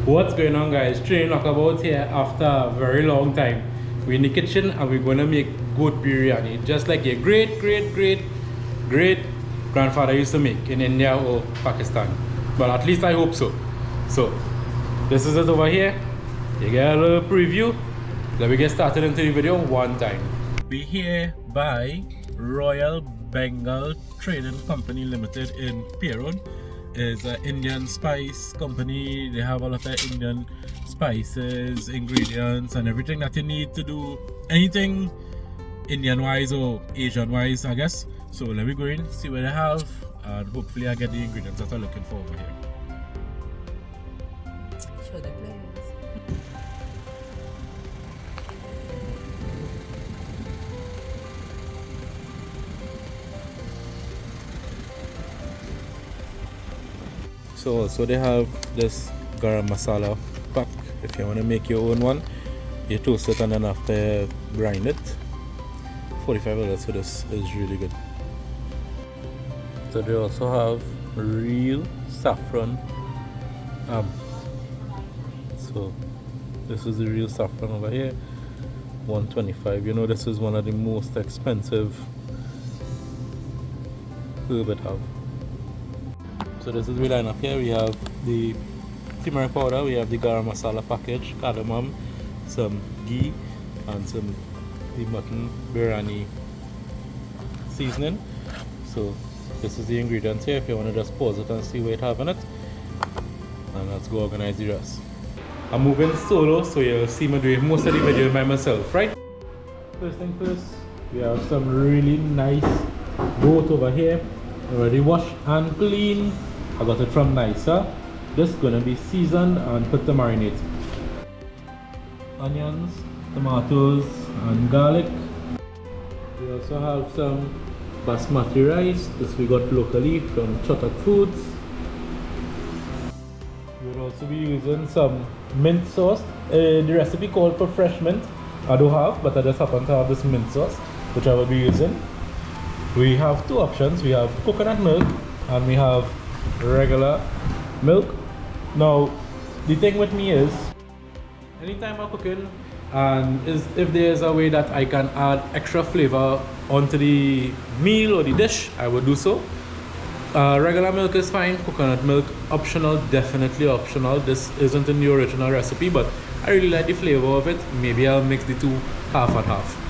What's going on, guys? Train Knockabout here after a very long time. We're in the kitchen and we're gonna make goat biryani, just like your great grandfather used to make in India or Pakistan. But at least I hope so. So this is it over here. You get a little preview. Let me get started into the video one time. We're here by Royal Bengal Trading Company Limited in Peron. Is an Indian spice company. They have a lot of Indian spices, ingredients, and everything that you need to do anything Indian wise or Asian wise, I guess. So let me go in, see what they have, and hopefully I get the ingredients that I'm looking for over here. Show the players. So they have this garam masala pack. If you want to make your own one, you toast it and then after grind it. $45 for this is really good. So they also have real saffron. So this is the real saffron over here, $125. You know, this is one of the most expensive herb it have. So this is the lineup here. We have the turmeric powder, we have the garam masala package, cardamom, some ghee, and some the mutton biryani seasoning. So this is the ingredients here. If you want to just pause it and see what it have in it, and let's go organize the rest. I'm moving solo, so you'll see me doing most of the video by myself, right? First thing first, we have some really nice goat over here, already washed and clean. I got it from Nicer. This is gonna be seasoned and put to marinate. Onions, tomatoes, and garlic. We also have some basmati rice. This we got locally from Chotak Foods. We'll also be using some mint sauce. The recipe called for fresh mint. I don't have, but I just happen to have this mint sauce, which I will be using. We have two options. We have coconut milk and we have regular milk. Now the thing with me is, anytime I'm cooking and if there's a way that I can add extra flavor onto the meal or the dish, I will do so. Regular milk is fine, coconut milk optional, definitely optional. This isn't in the original recipe, but I really like the flavor of it. Maybe I'll mix the two half and half.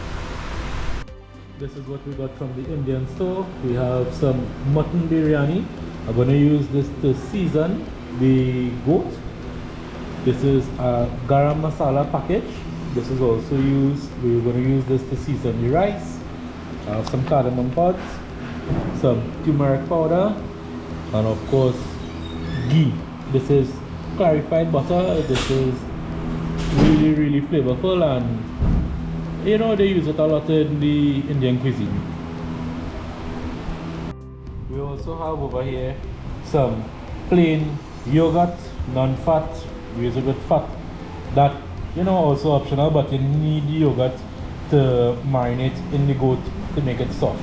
This is what we got from the Indian store. We have some mutton biryani. I'm going to use this to season the goat. This is a garam masala package. This is also used, we're going to use this to season the rice. Some cardamom pods, some turmeric powder, and of course ghee. This is clarified butter. This is really flavorful, and you know, they use it a lot in the Indian cuisine. We also have over here some plain yogurt, non-fat. We use it with fat. That, you know, also optional, but you need the yogurt to marinate in the goat to make it soft.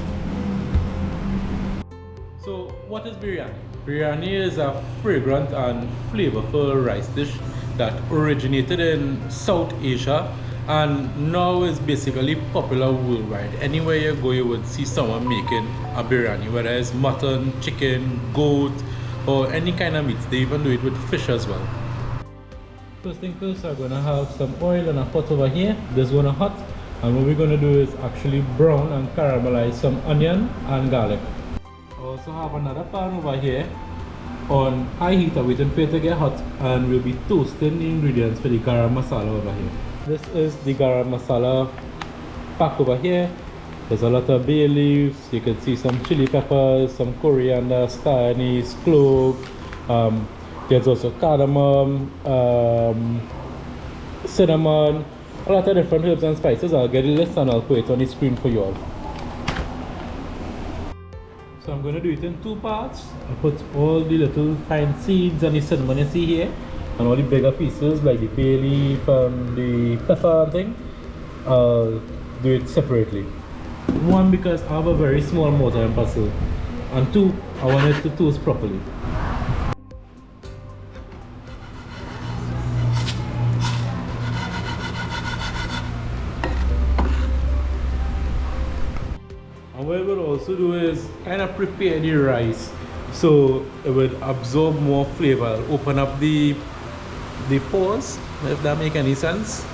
So what is biryani? Biryani is a fragrant and flavorful rice dish that originated in South Asia and now is basically popular worldwide. Anywhere you go, you would see someone making a biryani, whether it's mutton, chicken, goat, or any kind of meat. They even do it with fish as well. First thing first, I'm gonna have some oil in a pot over here. This is gonna hot, and what we're gonna do is actually brown and caramelize some onion and garlic. I also have another pan over here on high heat. I'm waiting for it to get hot, and we'll be toasting the ingredients for the garam masala over here. This is the garam masala pack over here. There's a lot of bay leaves. You can see some chili peppers, some coriander, star anise, clove. There's also cardamom, cinnamon, a lot of different herbs and spices. I'll get a list and I'll put it on the screen for you all. So I'm going to do it in two parts. I put all the little fine seeds and the cinnamon you see here, and all the bigger pieces like the bay leaf and the pepper and thing. I'll do it separately. One, because I have a very small mortar and pestle, and two, I want it to toast properly. what it would also do is kind of prepare the rice so it would absorb more flavor, open up the pores, if that make any sense.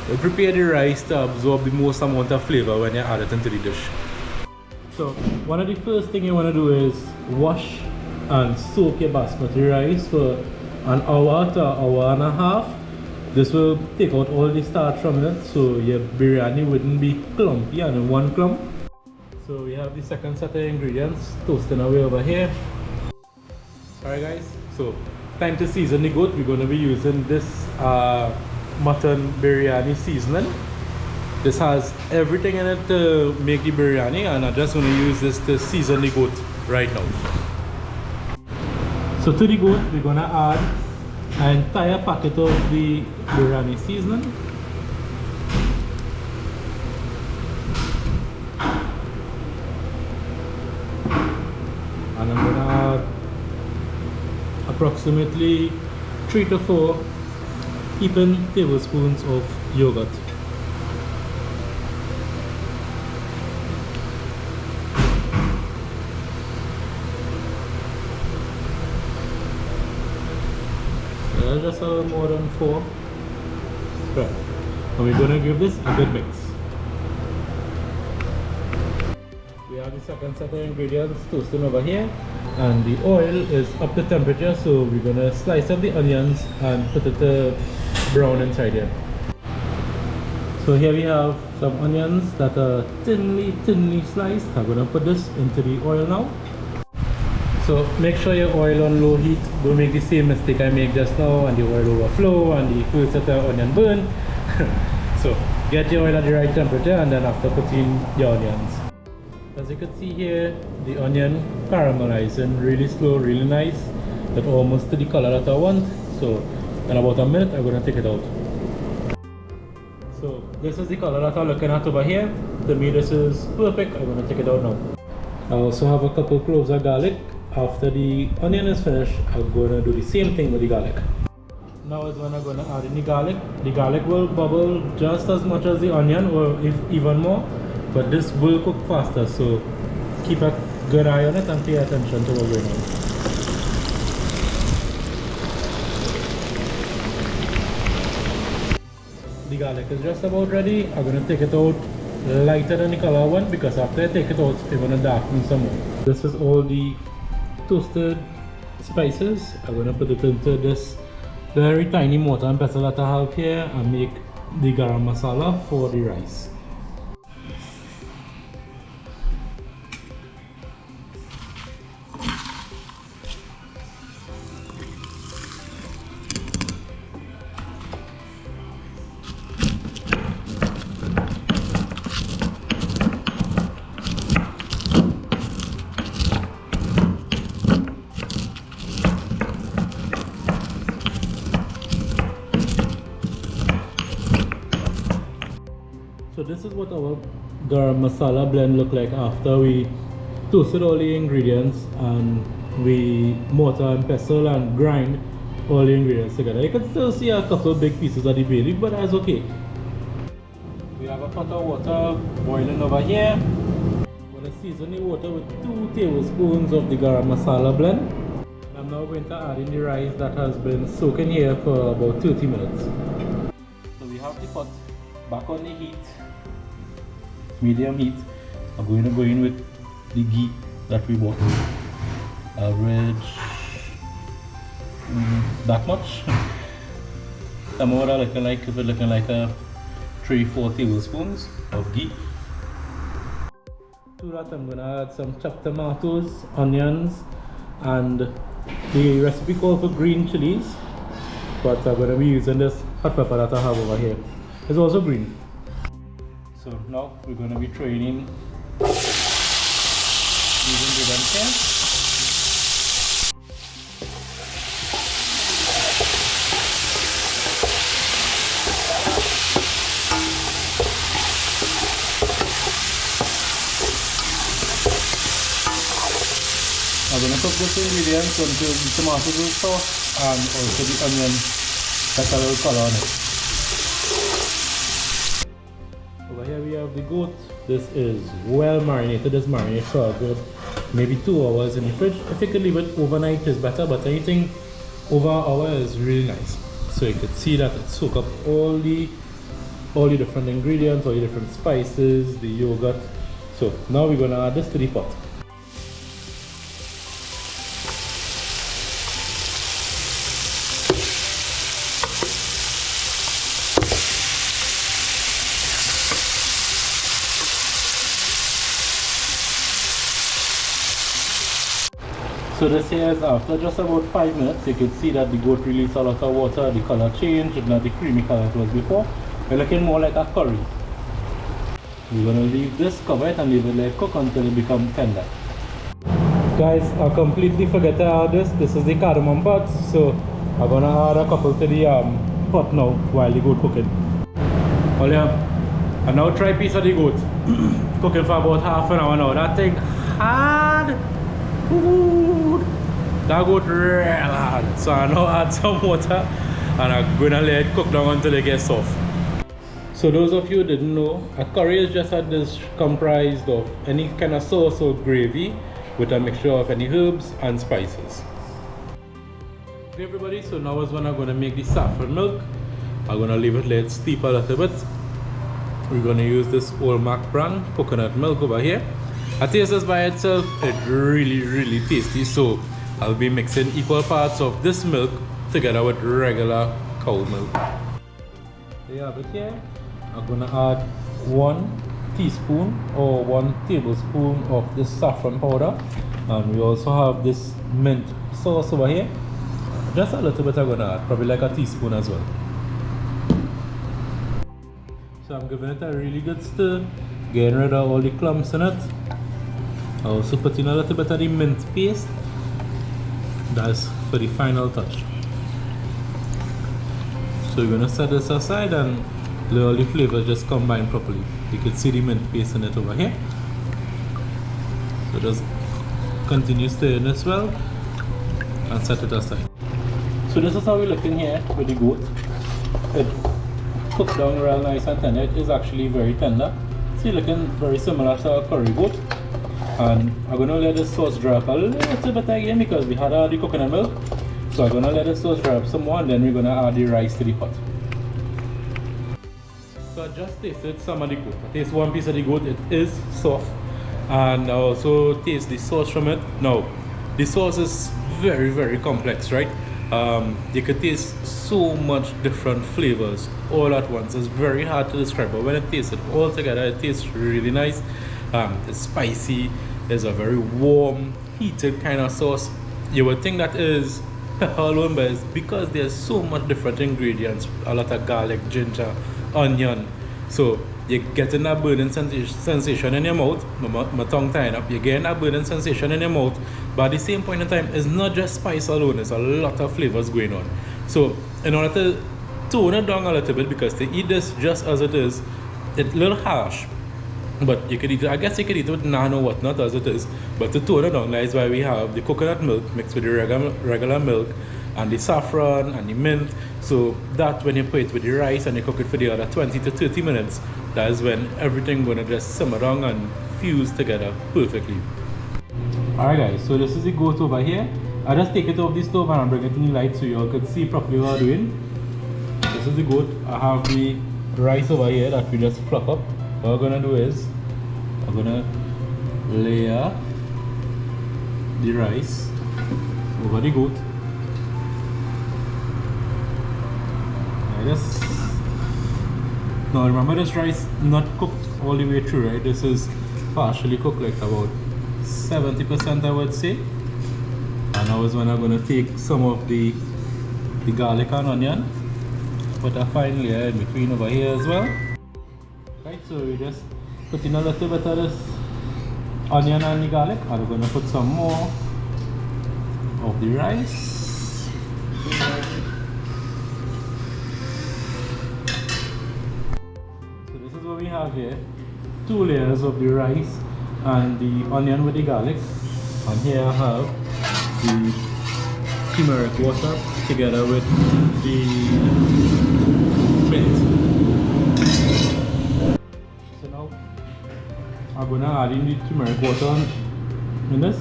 It would prepare the rice to absorb the most amount of flavor when you add it into the dish. So one of the first thing you want to do is wash and soak your basmati rice for an hour to an hour and a half. This will take out all the starch from it, so your biryani wouldn't be clumpy and in one clump. So we have the second set of ingredients toasting away over here. Alright guys, so time to season the goat. We're going to be using this mutton biryani seasoning. This has everything in it to make the biryani, and I'm just going to use this to season the goat right now. So to the goat, we're going to add an entire packet of the biryani seasoning. And I'm going to add approximately 3 to 4 even tablespoons of yogurt. Just a little more than 4. Right. And we're going to give this a good mix. We have the second set of ingredients toasting over here, and the oil is up to temperature, so we're going to slice up the onions and put it to brown inside here. So here we have some onions that are thinly sliced. I'm going to put this into the oil now. So make sure your oil on low heat. Don't make the same mistake I made just now and the oil overflow and the first set of onion burn. So get your oil at the right temperature, and then after putting your onions. As you can see here, the onion caramelizing really slow, really nice. That's almost to the color that I want. So in about a minute I'm going to take it out. So this is the color that I'm looking at over here. To me this is perfect. I'm going to take it out now. I also have a couple cloves of garlic. After the onion is finished, I'm going to do the same thing with the garlic. Now is when I'm going to add in the garlic. The garlic will bubble just as much as the onion, or if even more, but this will cook faster, so keep a good eye on it and pay attention to what's going on. The garlic is just about ready. I'm going to take it out lighter than the color one, because after I take it out, it's going to darken some more. This is all the toasted spices. I'm going to put it into this very tiny mortar and pestle that I have here and make the garam masala for the rice. So this is what our garam masala blend look like after we toasted all the ingredients and we mortar and pestle and grind all the ingredients together. You can still see a couple big pieces of the bay leaf, but that's okay. We have a pot of water boiling over here. I'm going to season the water with 2 tablespoons of the garam masala blend. I'm now going to add in the rice that has been soaking here for about 30 minutes. So we have the pot back on the heat. Medium heat. I'm going to go in with the ghee that we bought. Average that much. Some more are looking like, if it's looking like a 3-4 tablespoons of ghee. To that I'm going to add some chopped tomatoes, onions, and the recipe calls for green chilies, but I'm going to be using this hot pepper that I have over here. It's also green. So now we're going to be throwing in these ingredients here. I'm going to cook this ingredients until the tomatoes are soft and also the onion gets a little color on it. Over here we have the goat This is well marinated. This marinates for a good maybe 2 hours in the fridge. If you could leave it overnight is better, but anything over an hour is really nice. So you could see that it soak up all the different ingredients, all the different spices, the yogurt. So now we're gonna add this to the pot. So this here is after just about 5 minutes. You can see that the goat released a lot of water, the color changed, it's not the creamy color it was before. It's looking more like a curry. We're gonna leave this covered and leave it let it cook until it becomes tender. Guys, I completely forgot to add this. This is the cardamom pot, so I'm gonna add a couple to the pot now while the goat cooking. Well, yeah, I now try a piece of the goat. Cooking for about half an hour now. That thing hard. Ooh, that goat real hard. So I now add some water and I'm gonna let it cook down until it gets soft. So those of you who didn't know, a curry is just a dish comprised of any kind of sauce or gravy with a mixture of any herbs and spices. Okay everybody, so now is when I'm gonna make the saffron milk. I'm gonna leave it let it steep a little bit. We're gonna use this Old Mac brand coconut milk over here. I taste this by itself, it's really tasty, so I'll be mixing equal parts of this milk together with regular cow milk. There you have it here. I'm gonna add 1 teaspoon or 1 tablespoon of this saffron powder, and we also have this mint sauce over here. Just a little bit I'm gonna add, probably like a teaspoon as well. So I'm giving it a really good stir, getting rid of all the clumps in it. I also put in a little bit of the mint paste. That's for the final touch. So we're gonna set this aside and let all the flavors just combine properly. You can see the mint paste in it over here. So just continue stirring this well and set it aside. So this is how we're looking here with the goat. It cooked down real nice and tender. It is actually very tender. See, looking very similar to a curry goat. And I'm going to let the sauce drop a little bit again because we had the coconut milk. So I'm going to let the sauce drop some more and then we're going to add the rice to the pot. So I just tasted some of the goat. I taste one piece of the goat, it is soft. And I also taste the sauce from it. Now, the sauce is very complex, right? You can taste so much different flavors all at once. It's very hard to describe, but when it tastes it all together, it tastes really nice. It's spicy. It's a very warm, heated kind of sauce. You would think that is pepper alone, but it's because there's so much different ingredients. A lot of garlic, ginger, onion. So you're getting that burning sensation in your mouth. My tongue tying up. You're getting that burning sensation in your mouth. But at the same point in time, it's not just spice alone. There's a lot of flavors going on. So in order to tone it down a little bit, because to eat this just as it is, it's a little harsh. But you could eat it, I guess you could eat it with naan or whatnot as it is. But to tone it down, that is why we have the coconut milk mixed with the regular milk and the saffron and the mint. So that when you put it with the rice and you cook it for the other 20 to 30 minutes, that is when everything gonna just simmer down and fuse together perfectly. Alright guys, so this is the goat over here. I just take it off the stove and I bring it in the light so you all can see properly what I'm doing. This is the goat. I have the rice over here that we just fluff up. What I'm gonna do is I'm gonna layer the rice over the goat like this. Now remember, this rice not cooked all the way through, right? This is partially cooked, like about 70% I would say. And now is when I'm gonna take some of the garlic and onion, put a fine layer in between over here as well. Right, so we just put in a little bit of this onion and the garlic, and we're going to put some more of the rice. So this is what we have here, 2 layers of the rice and the onion with the garlic, and here I have the turmeric water together with the mint. adding the turmeric water in this.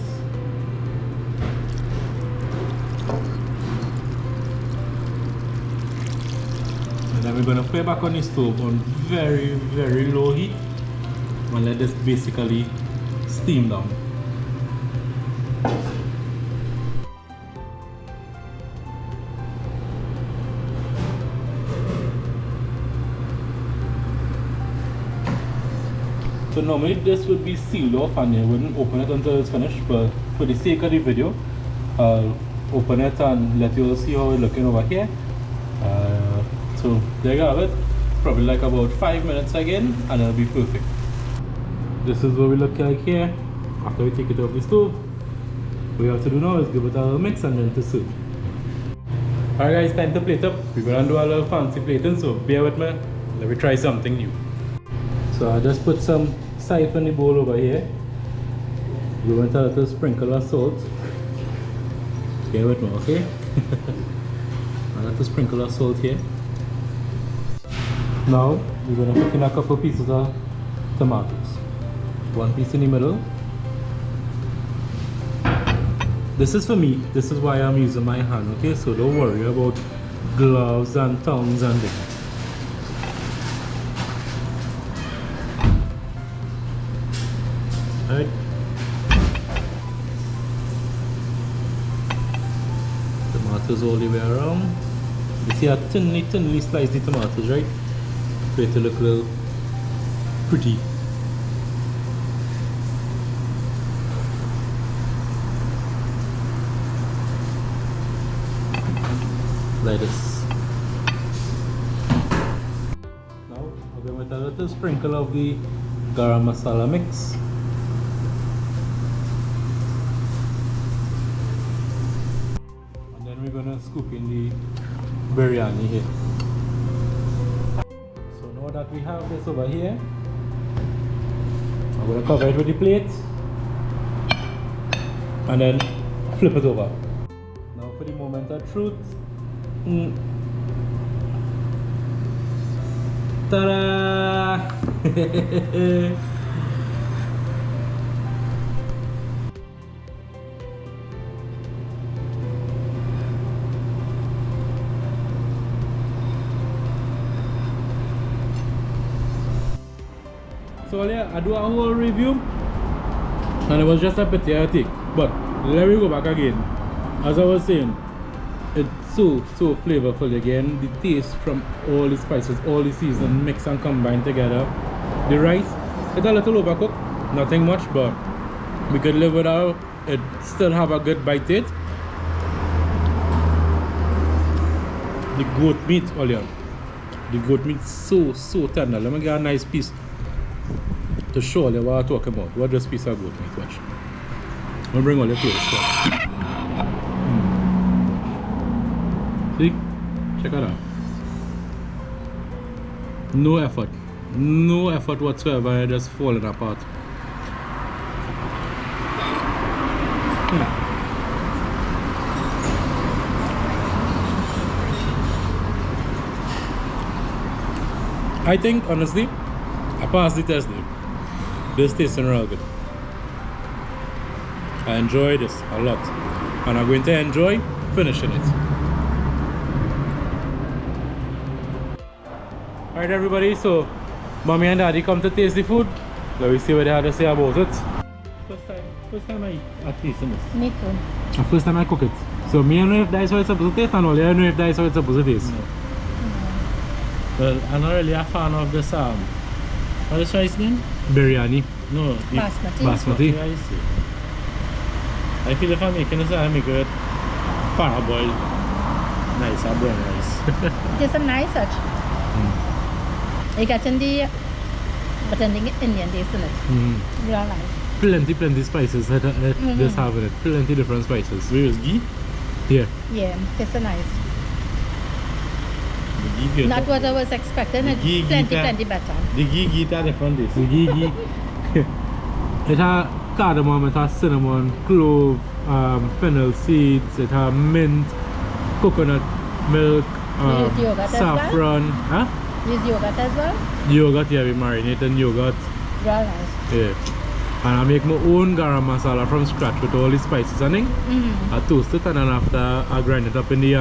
And then we're going to put it back on the stove on very, very low heat and let this basically steam down. So normally this would be sealed off and you wouldn't open it until it's finished, but for the sake of the video, I'll open it and let you all see how it's looking over here. So there you have it. Probably like about 5 minutes again and it'll be perfect. This is what we look like here after we take it off the stove. What we have to do now is give it a little mix and then to serve. Alright guys, time to plate up. We're gonna do a little fancy plating, so bear with me. Let me try something new. So I just put some saffron in the bowl over here. We want a little sprinkle of salt. Bear with me, okay? A little sprinkle of salt here. Now we're going to put in a couple pieces of tomatoes. One piece in the middle. This is for me. This is why I'm using my hand, okay? So don't worry about gloves and tongs and things. Alright. Tomatoes all the way around. You see how thinly sliced the tomatoes, right? For it to look a little pretty. Like this. Now I'll go with a little sprinkle of the garam masala mix. And then we're gonna scoop in the biryani here. So now that we have this over here, I'm gonna cover it with the plate and then flip it over. Now for the moment of truth. Ta-da! So yeah, I do a whole review and it was just a bit chaotic, but let me go back again. As I was saying, it's so flavorful again. The taste from all the spices, all the seasons mix and combine together. The rice, it's a little overcooked, nothing much, but we could live without it. Still have a good bite to it. The goat meat, Olian. The goat meat so tender. Let me get a nice piece to show you what I'm talking about. What this piece of goat meat? Watch. I'll bring all the taste. See? Check it out. No effort. No effort whatsoever, it's just falling apart. I think, honestly, I passed the test there. This tastes real good. I enjoy this a lot. And I'm going to enjoy finishing it. Alright everybody, so mommy and daddy come to taste the food. Let me see what they have to say about it. First time I taste this. Me too. First time I cook it. So me don't know if that's how it's supposed to taste and all I don't know if that's how it's supposed to taste. No. Well, I'm not really a fan of this what is rice name? Biryani. No, Basmati. Rice. I feel if I'm making this, I make it parboiled. Nice, brown rice. It's a nice touch. You got the authentic Indian taste in it. Real nice. Plenty spices that just have in it. Plenty different spices. Where is ghee? Here. Yeah, it's a nice. The ghee Not what I was expecting. It's plenty better. The ghee are different this. The ghee. It has cardamom, it has cinnamon, clove, fennel seeds, it has mint, coconut milk, saffron. Use yogurt as well? Yogurt, yeah, we marinate in yogurt. Real nice. Yeah. And I make my own garam masala from scratch with all the spices and thing. I toast it and then after I grind it up in the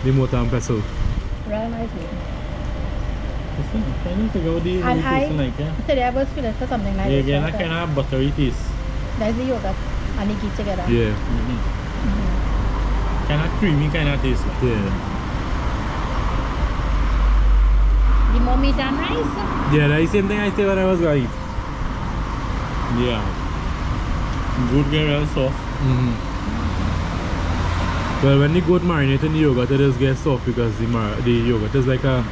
the mortar and pestle. Real nice. Listen, I need to go the And taste like yeah. today I was feeling for something like Yeah, this. again, I kind of buttery taste. There's the yogurt and the ghee together. Yeah. Kind of creamy kind of taste. Like. Yeah. The more meat and rice. Yeah, that's the same thing I said when I was going to eat. Yeah. Good get real soft. Well, when the goat marinate in the yogurt, it just gets soft because the yogurt is like a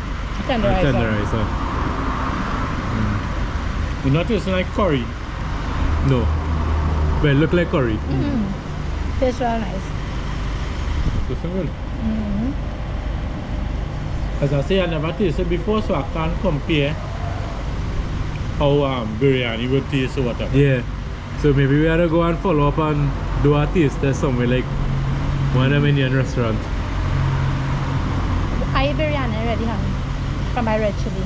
tenderizer. It's not tasting like curry. No. Well, it look like curry. Tastes real nice. Tasting good. As I say, I never tasted before, so I can't compare how biryani would taste or whatever. Yeah. So maybe we ought to go and follow up and do a taste test somewhere like one of them Indian restaurant. I ate biryani already, honey, from my red chili.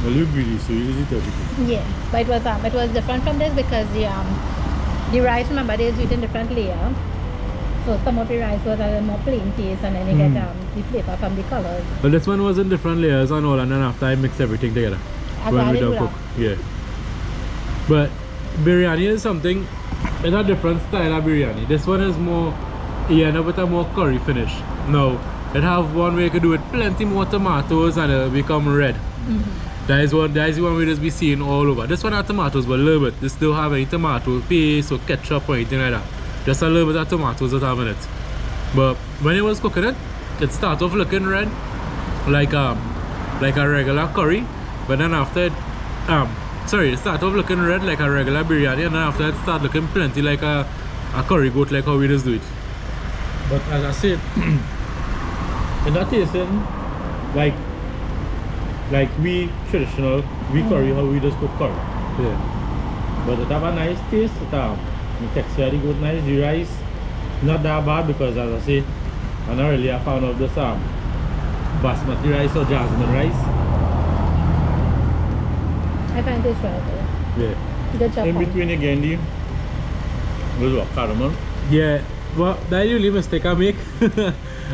Well, you greedy, so you eat everything. Yeah, but it was different from this because the rice, remember, they do it in different layer. So some of the rice was a little more plain taste, and then you get the flavor from the colors. But this one was in different layers and all, and then after I mix everything together. I When we do don't that. cook. Yeah. But biryani is something, it's a different style of biryani. This one is more, you end up with a more curry finish. No, it have one way you could do it plenty more tomatoes and it'll become red. That is the one we just be seeing all over. This one has tomatoes, but a little bit. This don't have any tomato paste or ketchup or anything like that. Just a little bit of tomatoes that have in it. But when it was cooking it, it started off looking red, like a regular curry. But then after it, it started off looking red like a regular biryani, and then after it started looking plenty like a curry goat, like how we just do it. But as I said, it's not tasting like we traditional, we curry, how we just cook curry. Yeah. But it have a nice taste. The texture is good, nice. The rice, not that bad because as I say, I'm not really a fan of this basmati rice or jasmine rice. I find this right there. Yeah. Good job. In honey. between again, the caramel. Yeah. Well, that's the only mistake I make.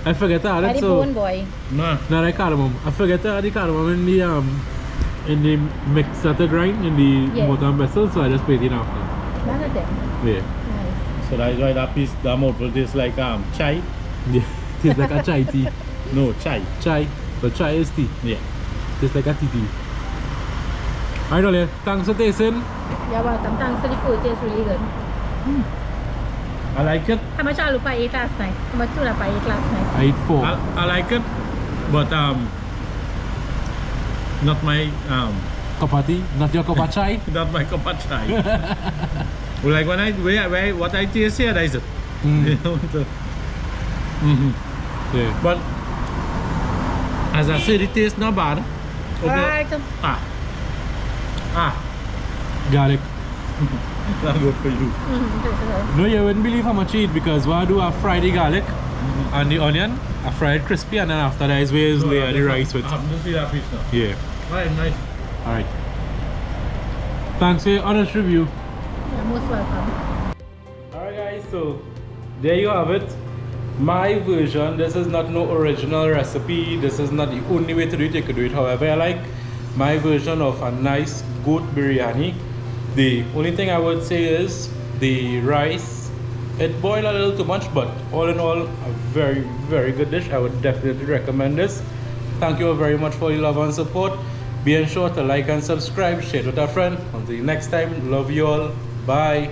I forget to add Are it. the So bone boy. Nah. no, like cardamom. I forget to add the cardamom in the mix that I grind in the Yeah. mortar and pestle, so I just put it in after. None of them. Yeah. Nice. So that is why that mouthful tastes like chai. Yeah. Tastes like a chai tea. No, chai. Chai. But chai is tea. Yeah. Tastes like a tea tea. Alright, Ollie. Thanks for tasting. You're welcome. Thanks for the food. Tastes really good. I like it. How much aloo I ate last night? How much tuna I ate last night? I eat 4. I like it, but not my Cup of tea, not your cup of chai. not my cup of chai. Well, like when what I taste here, that is it. You know, Yeah. But as I said, it tastes not bad. Okay. Alright. Garlic. Not good for you. No, you wouldn't believe how much you eat because what I do, I fry the garlic and the onion, I fry it crispy, and then after that is where is layer the rice with. I'm just see that piece now. Yeah. Alright, nice. Alright. Thanks for your honest review. You're most welcome. Alright guys, so there you have it. My version. This is not no original recipe. This is not the only way to do it. You could do it however I like. My version of a nice goat biryani. The only thing I would say is the rice, it boiled a little too much, but all in all, a very, very good dish. I would definitely recommend this. Thank you all very much for your love and support. Be sure to like and subscribe, share it with a friend. Until next time, love you all. Bye.